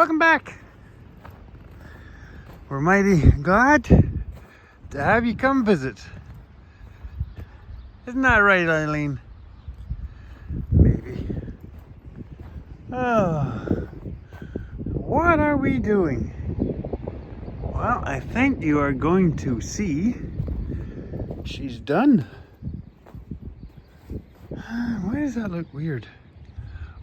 welcome back. We're mighty glad to have you come visit. Isn't that right, Eileen? Maybe. Oh, what are we doing? Well, I think you are going to see she's done. Why does that look weird?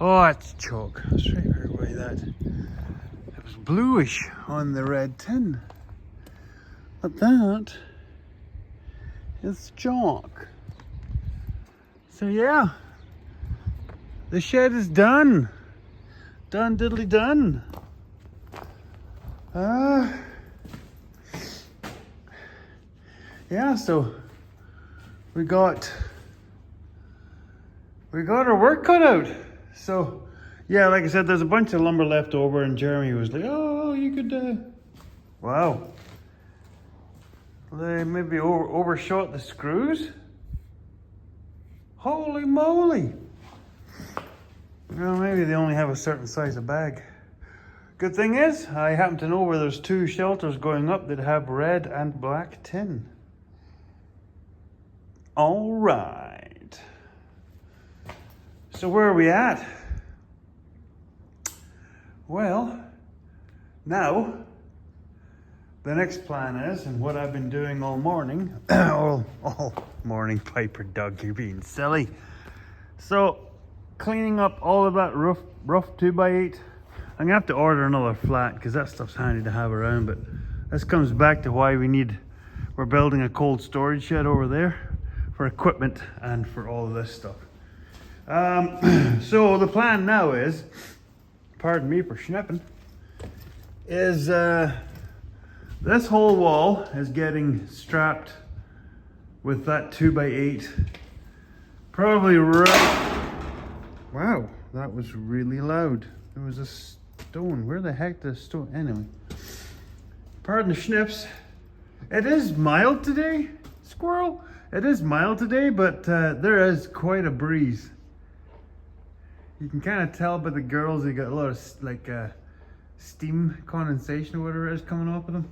Oh, it's chalk. I'll straight her away that. It was bluish on the red tin. But that is chalk. So yeah, the shed is done. Done diddly done. Yeah, so we got our work cut out. So yeah, like I said, there's a bunch of lumber left over, and Jeremy was like, oh, you could wow, they maybe overshot the screws. Holy moly. Well, maybe they only have a certain size of bag. Good thing is, I happen to know where there's 2 shelters going up that have red and black tin. All right. So where are we at? Well, now, the next plan is, and what I've been doing all morning, all morning, Piper Doug, you're being silly. So, cleaning up all of that rough 2x8. I'm gonna have to order another flat because that stuff's handy to have around, but this comes back to why we're building a cold storage shed over there for equipment and for all of this stuff. So the plan now is, pardon me for schnipping, is this whole wall is getting strapped with that 2x8, probably right. Wow, that was really loud. There was a stone. Where the heck did the stone? Anyway, pardon the schnips. It is mild today, squirrel. It is mild today, but there is quite a breeze. You can kind of tell by the girls, they got a lot of like steam condensation or whatever it is coming off of them.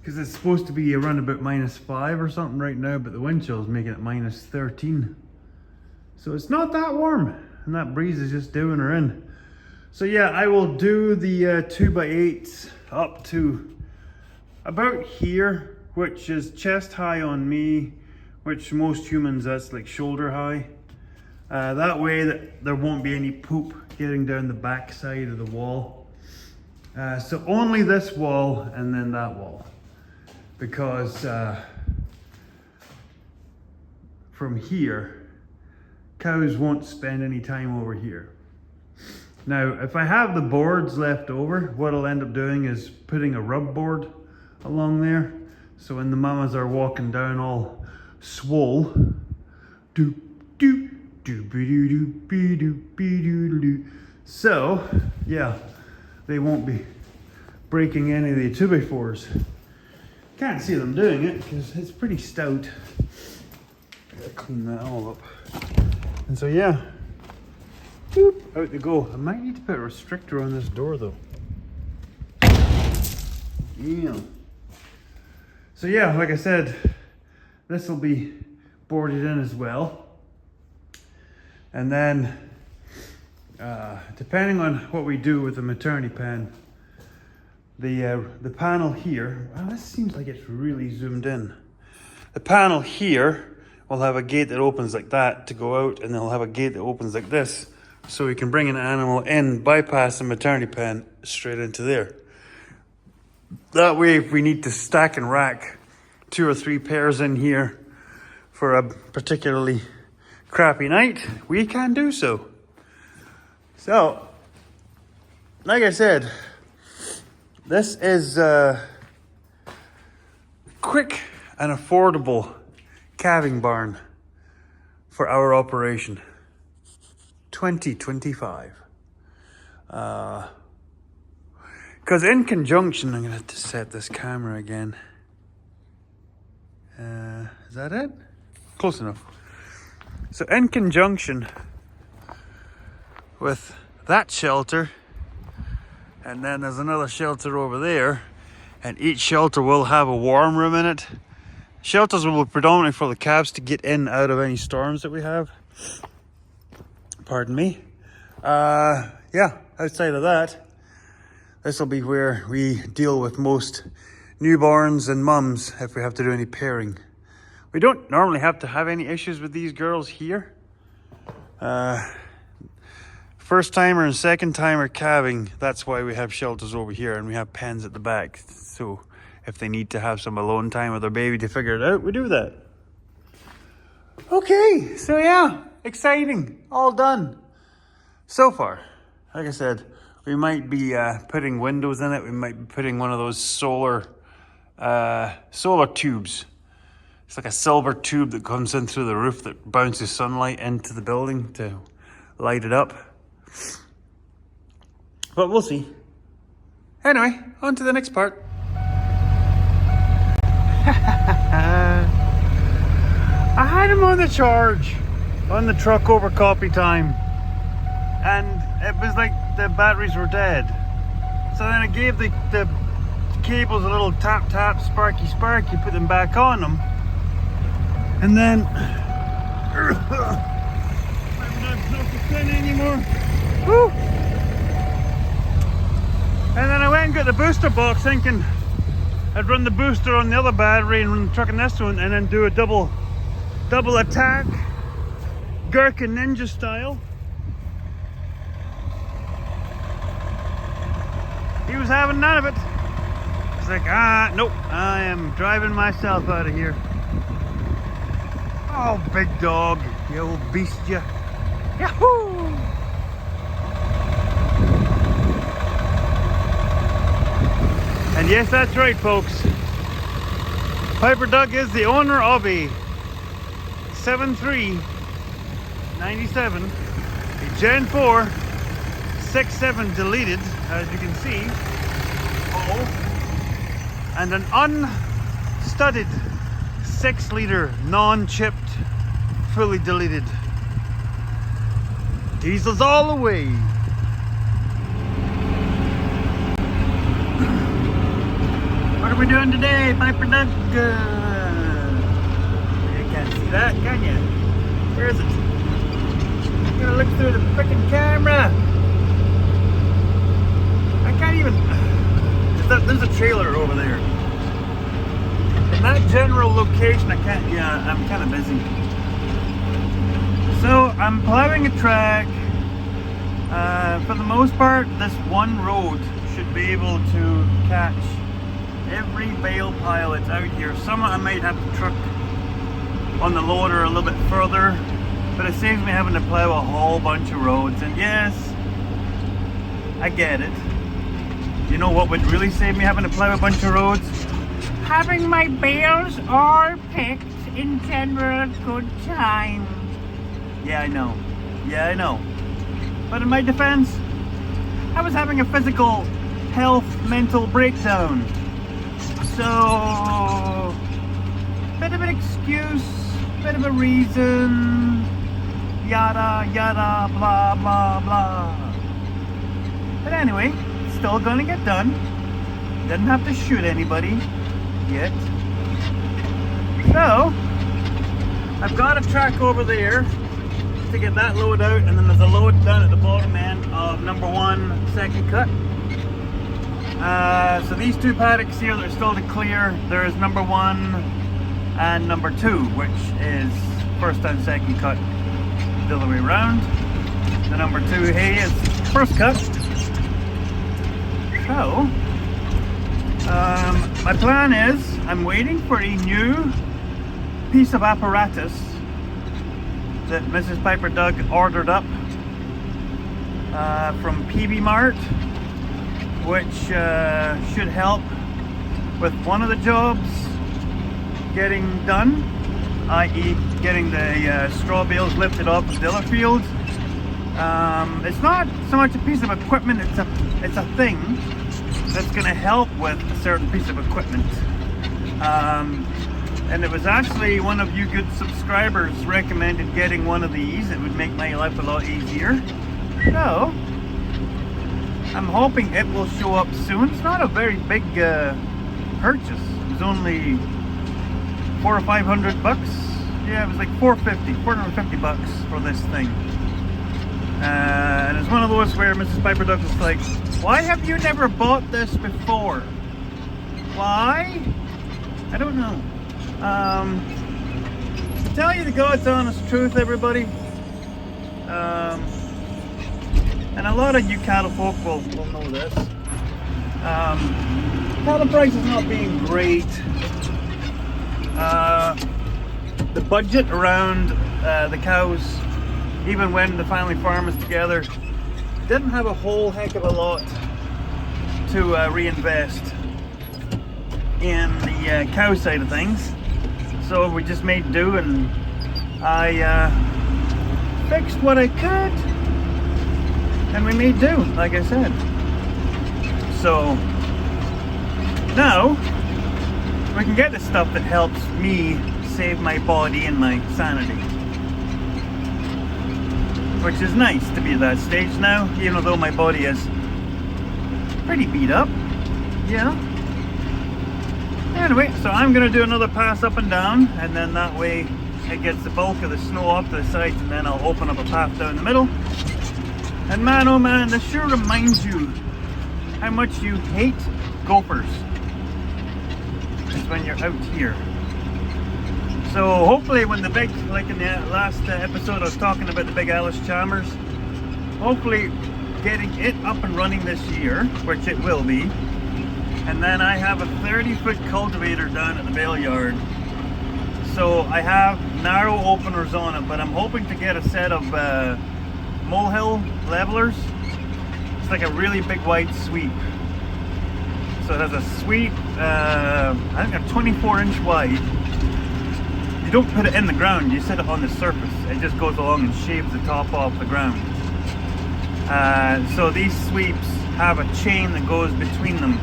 Because it's supposed to be around about -5 or something right now, but the wind chill is making it -13. So it's not that warm, and that breeze is just doing her in. So yeah, I will do the 2x8s up to about here, which is chest high on me, which most humans, that's like shoulder high. That way that there won't be any poop getting down the back side of the wall. So only this wall and then that wall, because from here, cows won't spend any time over here. Now, if I have the boards left over, what I'll end up doing is putting a rub board along there. So when the mamas are walking down all swole, doop, doop, so yeah, they won't be breaking any of the 2x4s. Can't see them doing it because it's pretty stout. Gotta clean that all up. And so yeah, boop, out they go. I might need to put a restrictor on this door though. Yeah. So yeah, like I said, this will be boarded in as well. And then, depending on what we do with the maternity pen, the panel here, well, this seems like it's really zoomed in. The panel here will have a gate that opens like that to go out, and they'll have a gate that opens like this, so we can bring an animal in, bypass the maternity pen, straight into there. That way, if we need to stack and rack 2 or 3 pairs in here for a particularly crappy night, we can do so. So, like I said, this is a quick and affordable calving barn for our operation 2025. Because in conjunction, I'm going to have to set this camera again. Is that it? Close enough. So in conjunction with that shelter And then there's another shelter over there, and each shelter will have a warm room in it. Shelters will be predominantly for the calves to get in and out of any storms that we have. Pardon me. Yeah, outside of that, this will be where we deal with most newborns and mums if we have to do any pairing. We don't normally have to have any issues with these girls here. First timer and second timer calving, that's why we have shelters over here, and we have pens at the back. So if they need to have some alone time with their baby to figure it out, we do that. Okay, so yeah, exciting, all done. So far, like I said, we might be putting windows in it. We might be putting one of those solar tubes. It's like a silver tube that comes in through the roof that bounces sunlight into the building to light it up. But we'll see. Anyway, on to the next part. I had him on the charge on the truck over coffee time, and it was like the batteries were dead. So then I gave the cables a little tap tap, sparky sparky, put them back on them, and then I'm not the pin anymore. Woo! And then I went and got the booster box, thinking I'd run the booster on the other battery and run the truck on this one, and then do a double attack, Gherkin Ninja style. He was having none of it. He's like, nope, I am driving myself out of here. Oh, big dog, you old beast, you. Yahoo! And yes, that's right, folks. Piper Doug is the owner of a 7397, a Gen 4 6.7 deleted, as you can see, and an unstudded 6-liter non-chipped, fully deleted. Diesel's all the way. What are we doing today, Piper Doug? You can't see that, can you? Where is it? I'm gonna look through the freaking camera. I can't even. There's a trailer over there. In that general location, I can't. Yeah, I'm kind of busy. So I'm plowing a track. For the most part, this one road should be able to catch every bale pile that's out here. Some I might have to truck on the loader a little bit further, but it saves me having to plow a whole bunch of roads. And yes, I get it. You know what would really save me having to plow a bunch of roads? Having my bales all picked in general good time. Yeah, I know. Yeah, I know. But in my defense, I was having a physical health mental breakdown. So, bit of an excuse, bit of a reason, yada yada blah blah blah. But anyway, still gonna get done. Didn't have to shoot anybody yet. So, I've got a track over there to get that load out, and then there's a load down at the bottom end of number 1 second cut. So these two paddocks here that are still to clear, there is number 1 and number 2, which is first and second cut the other way around. The number 2 hay is first cut. So my plan is I'm waiting for a new piece of apparatus that Mrs. Piper Doug ordered up from PB Mart, which should help with one of the jobs getting done, i.e. getting the straw bales lifted off the other field. It's not so much a piece of equipment, it's a thing that's going to help with a certain piece of equipment. And it was actually one of you good subscribers recommended getting one of these. It would make my life a lot easier. So I'm hoping it will show up soon. It's not a very big purchase. It was only $400 or $500. Yeah, it was like $450 for this thing. And it's one of those where Mrs. Piper Duck is like, why have you never bought this before? Why? I don't know. To tell you the God's honest truth, everybody, and a lot of you cattle folk will know this. Cattle prices not being great. The budget around the cows, even when the family farm is together, didn't have a whole heck of a lot to reinvest in the cow side of things. So we just made do, and I fixed what I could, and we made do, like I said. So now we can get the stuff that helps me save my body and my sanity, which is nice to be at that stage now, even though my body is pretty beat up. Yeah. Anyway, so I'm gonna do another pass up and down, and then that way it gets the bulk of the snow off to the sides, and then I'll open up a path down the middle. And man, oh man, this sure reminds you how much you hate gophers. It's when you're out here. So hopefully when the big, like in the last episode I was talking about the big Alice Chalmers, hopefully getting it up and running this year, which it will be. And then I have a 30-foot cultivator down at the bale yard. So I have narrow openers on it, but I'm hoping to get a set of molehill levelers. It's like a really big wide sweep. So it has a sweep, I think a 24-inch wide. You don't put it in the ground, you set it on the surface. It just goes along and shaves the top off the ground. So these sweeps have a chain that goes between them,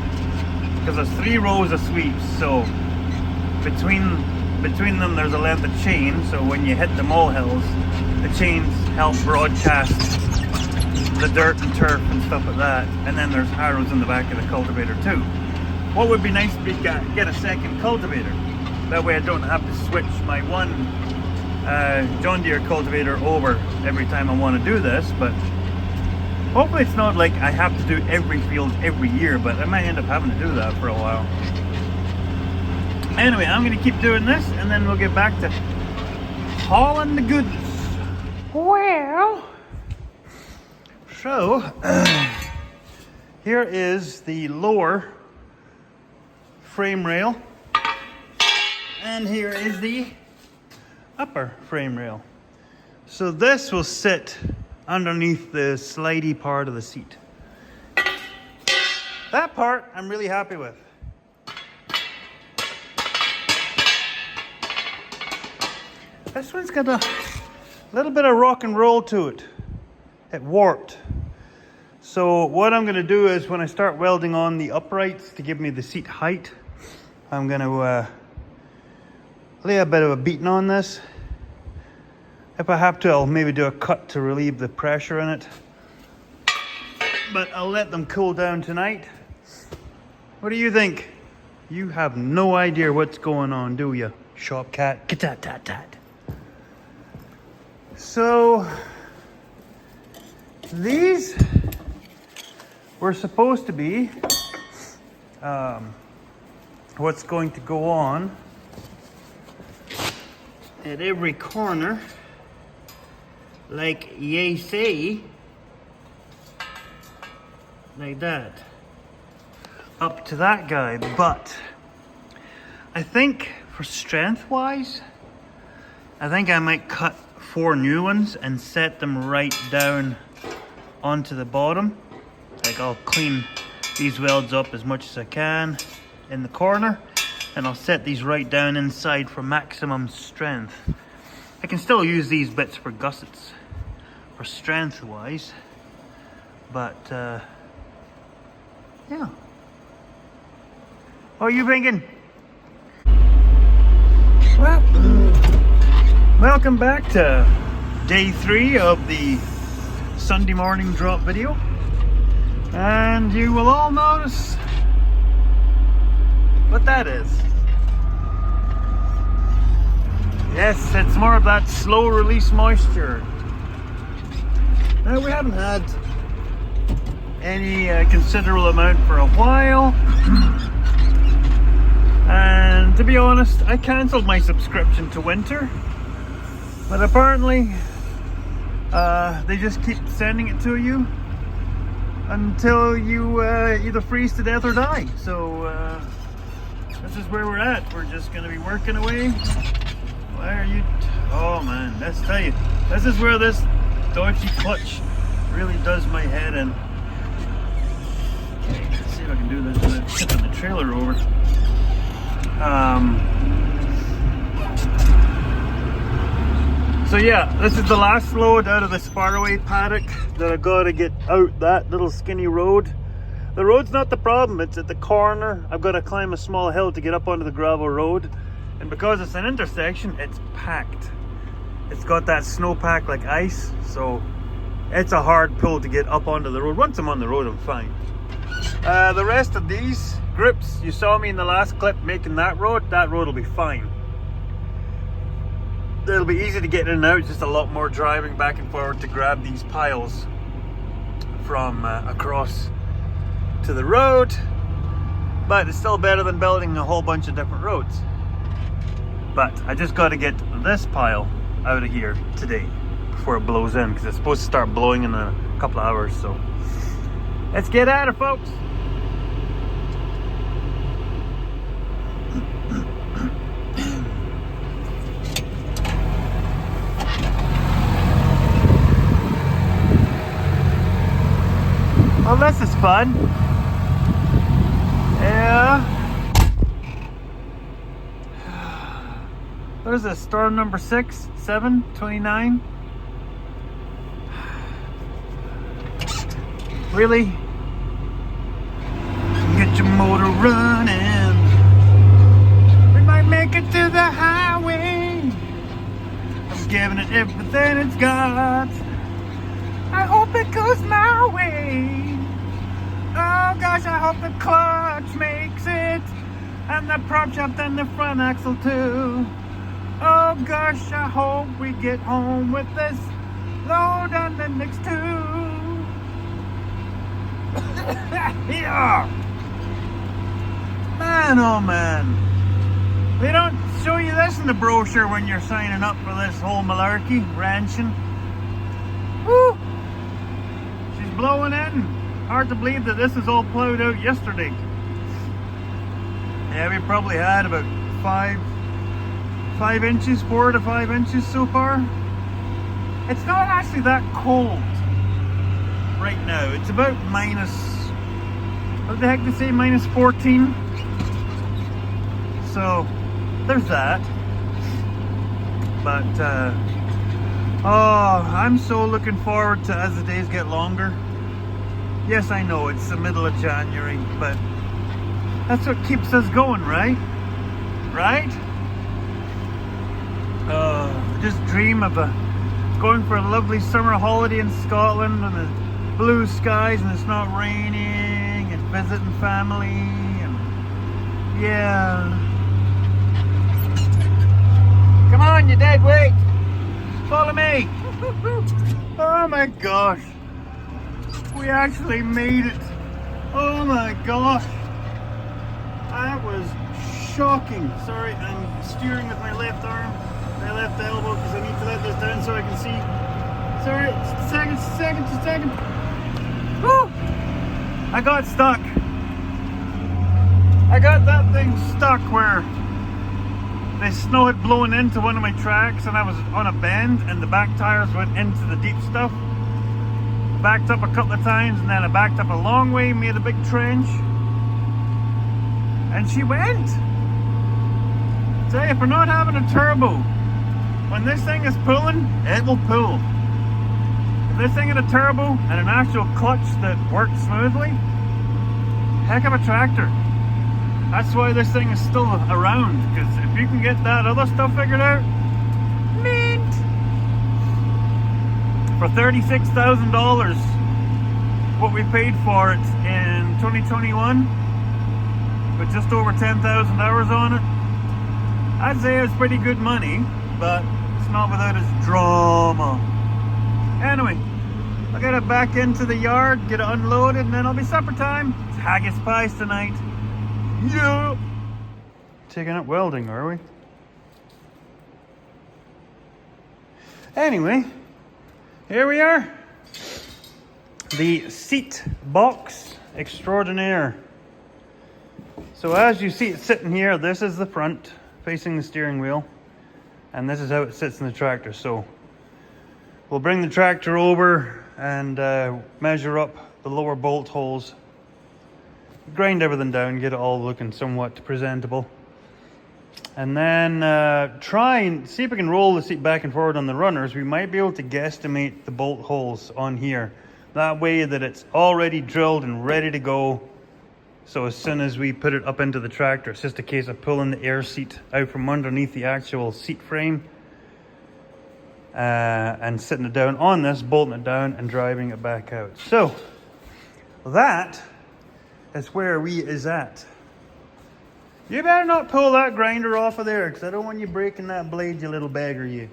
because there's 3 rows of sweeps. So between them there's a length of chain, so when you hit the molehills, the chains help broadcast the dirt and turf and stuff like that. And then there's arrows in the back of the cultivator too. What would be nice to be get a second cultivator. That way I don't have to switch my one John Deere cultivator over every time I want to do this. But hopefully it's not like I have to do every field every year, but I might end up having to do that for a while. Anyway, I'm going to keep doing this, and then we'll get back to hauling the goods. Well, so here is the lower frame rail, and here is the upper frame rail. So this will sit underneath the slidey part of the seat. That part I'm really happy with. This one's got a little bit of rock and roll to it. It warped. So what I'm going to do is when I start welding on the uprights to give me the seat height, I'm going to lay a bit of a beating on this. If I have to, I'll maybe do a cut to relieve the pressure in it. But I'll let them cool down tonight. What do you think? You have no idea what's going on, do you? Shop cat. Cat-tat-tat-tat. So these were supposed to be what's going to go on at every corner, like ye say, like that, up to that guy. But I think for strength wise, I think I might cut 4 new ones and set them right down onto the bottom. Like I'll clean these welds up as much as I can in the corner, and I'll set these right down inside for maximum strength. I can still use these bits for gussets for strength wise, but yeah. What are you thinking? Well, welcome back to day 3 of the Sunday morning drop video. And you will all notice what that is. Yes, it's more of that slow release moisture. Now, we haven't had any considerable amount for a while. And to be honest, I cancelled my subscription to Winter. But apparently, they just keep sending it to you until you either freeze to death or die. So this is where we're at. We're just going to be working away. Why are you... Oh man, let's tell you. This is where this dodgy clutch really does my head in. Okay, let's see if I can do this without tipping the trailer over. So yeah, this is the last load out of this faraway paddock that I got to get out that little skinny road. The road's not the problem, it's at the corner. I've got to climb a small hill to get up onto the gravel road. And because it's an intersection, it's packed. It's got that snowpack like ice, so it's a hard pull to get up onto the road. Once I'm on the road, I'm fine. The rest of these grips, you saw me in the last clip making that road will be fine. It'll be easy to get in and out, just a lot more driving back and forward to grab these piles from across to the road, but it's still better than building a whole bunch of different roads. But I just got to get this pile out of here today before it blows in, because it's supposed to start blowing in a couple of hours. So let's get at it, folks. Well, this is fun. Yeah. What is this? Storm number 6, 7, 29? Really? Get your motor running. We might make it to the highway. I'm giving it everything it's got. I hope it goes my way. Oh gosh, I hope the clutch makes it, and the prop shaft and the front axle too. Oh gosh, I hope we get home with this load on the next two. Yeah. Man, oh man. They don't show you this in the brochure when you're signing up for this whole malarkey, ranching. Woo! She's blowing in. Hard to believe that this is all plowed out yesterday. Yeah, we probably had about 5 inches, 4 to 5 inches so far. It's not actually that cold right now. It's about minus, what the heck did they say, minus 14. So there's that. But oh, I'm so looking forward to as the days get longer. Yes, I know it's the middle of January, but that's what keeps us going, right? Right? Just dream of going for a lovely summer holiday in Scotland and the blue skies and it's not raining and visiting family and yeah. Come on, you dead weight. Follow me. Oh my gosh. We actually made it. Oh my gosh. That was shocking. Sorry, I'm steering with my left arm, my left elbow, because I need to let this down so I can see. Sorry, just a second. Woo! I got stuck. I got that thing stuck where the snow had blown into one of my tracks and I was on a bend and the back tires went into the deep stuff. Backed up a couple of times and then I backed up a long way, made a big trench, and she went. Tell you, if we're not having a turbo, when this thing is pulling, it will pull. If this thing had a turbo and an actual clutch that worked smoothly, heck of a tractor. That's why this thing is still around, because if you can get that other stuff figured out, mint! For $36,000, what we paid for it in 2021, with just over 10,000 hours on it. I'd say it's pretty good money, but it's not without its drama. Anyway, I'll get it back into the yard, get it unloaded, and then it'll be supper time. It's haggis pies tonight. Yeah! Taking up welding, are we? Anyway, here we are. The seat box extraordinaire. So as you see it sitting here, this is the front facing the steering wheel, and this is how it sits in the tractor. So we'll bring the tractor over and measure up the lower bolt holes, grind everything down, get it all looking somewhat presentable, and then try and see if we can roll the seat back and forward on the runners. We might be able to guesstimate the bolt holes on here, that way that it's already drilled and ready to go. So as soon as we put it up into the tractor, it's just a case of pulling the air seat out from underneath the actual seat frame and sitting it down on this, bolting it down and driving it back out. So that is where we is at. You better not pull that grinder off of there, because I don't want you breaking that blade, you little beggar, you.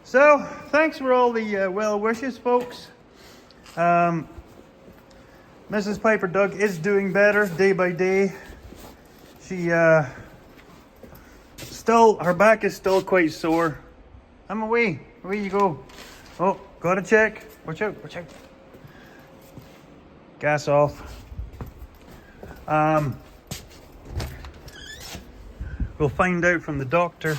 So thanks for all the well wishes, folks. Mrs. Piper Doug is doing better day by day. She still, her back is still quite sore. I'm away. Away you go. Oh, gotta check. Watch out, watch out. Gas off. We'll find out from the doctor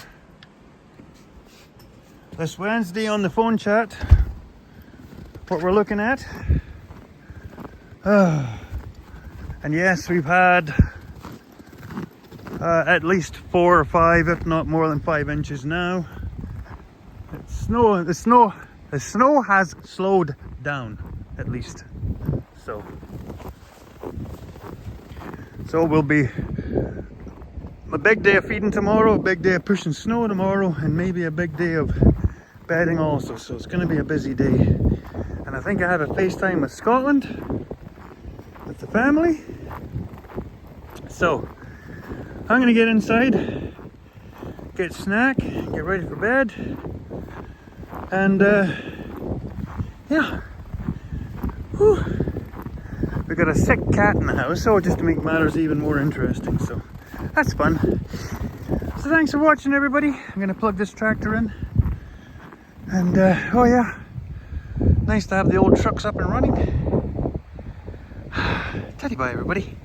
this Wednesday on the phone chat what we're looking at. And yes, we've had at least 4 or 5, if not more than 5 inches now. The snow has slowed down, at least. So will be a big day of feeding tomorrow, a big day of pushing snow tomorrow, and maybe a big day of bedding also. So it's going to be a busy day. And I think I have a FaceTime with Scotland, with the family. So I'm going to get inside, get a snack, get ready for bed, and yeah. Whew. We got a sick cat in the house, so just to make matters even more interesting. So that's fun. So thanks for watching, everybody. I'm going to plug this tractor in. And oh yeah, nice to have the old trucks up and running. Teddy bye, everybody.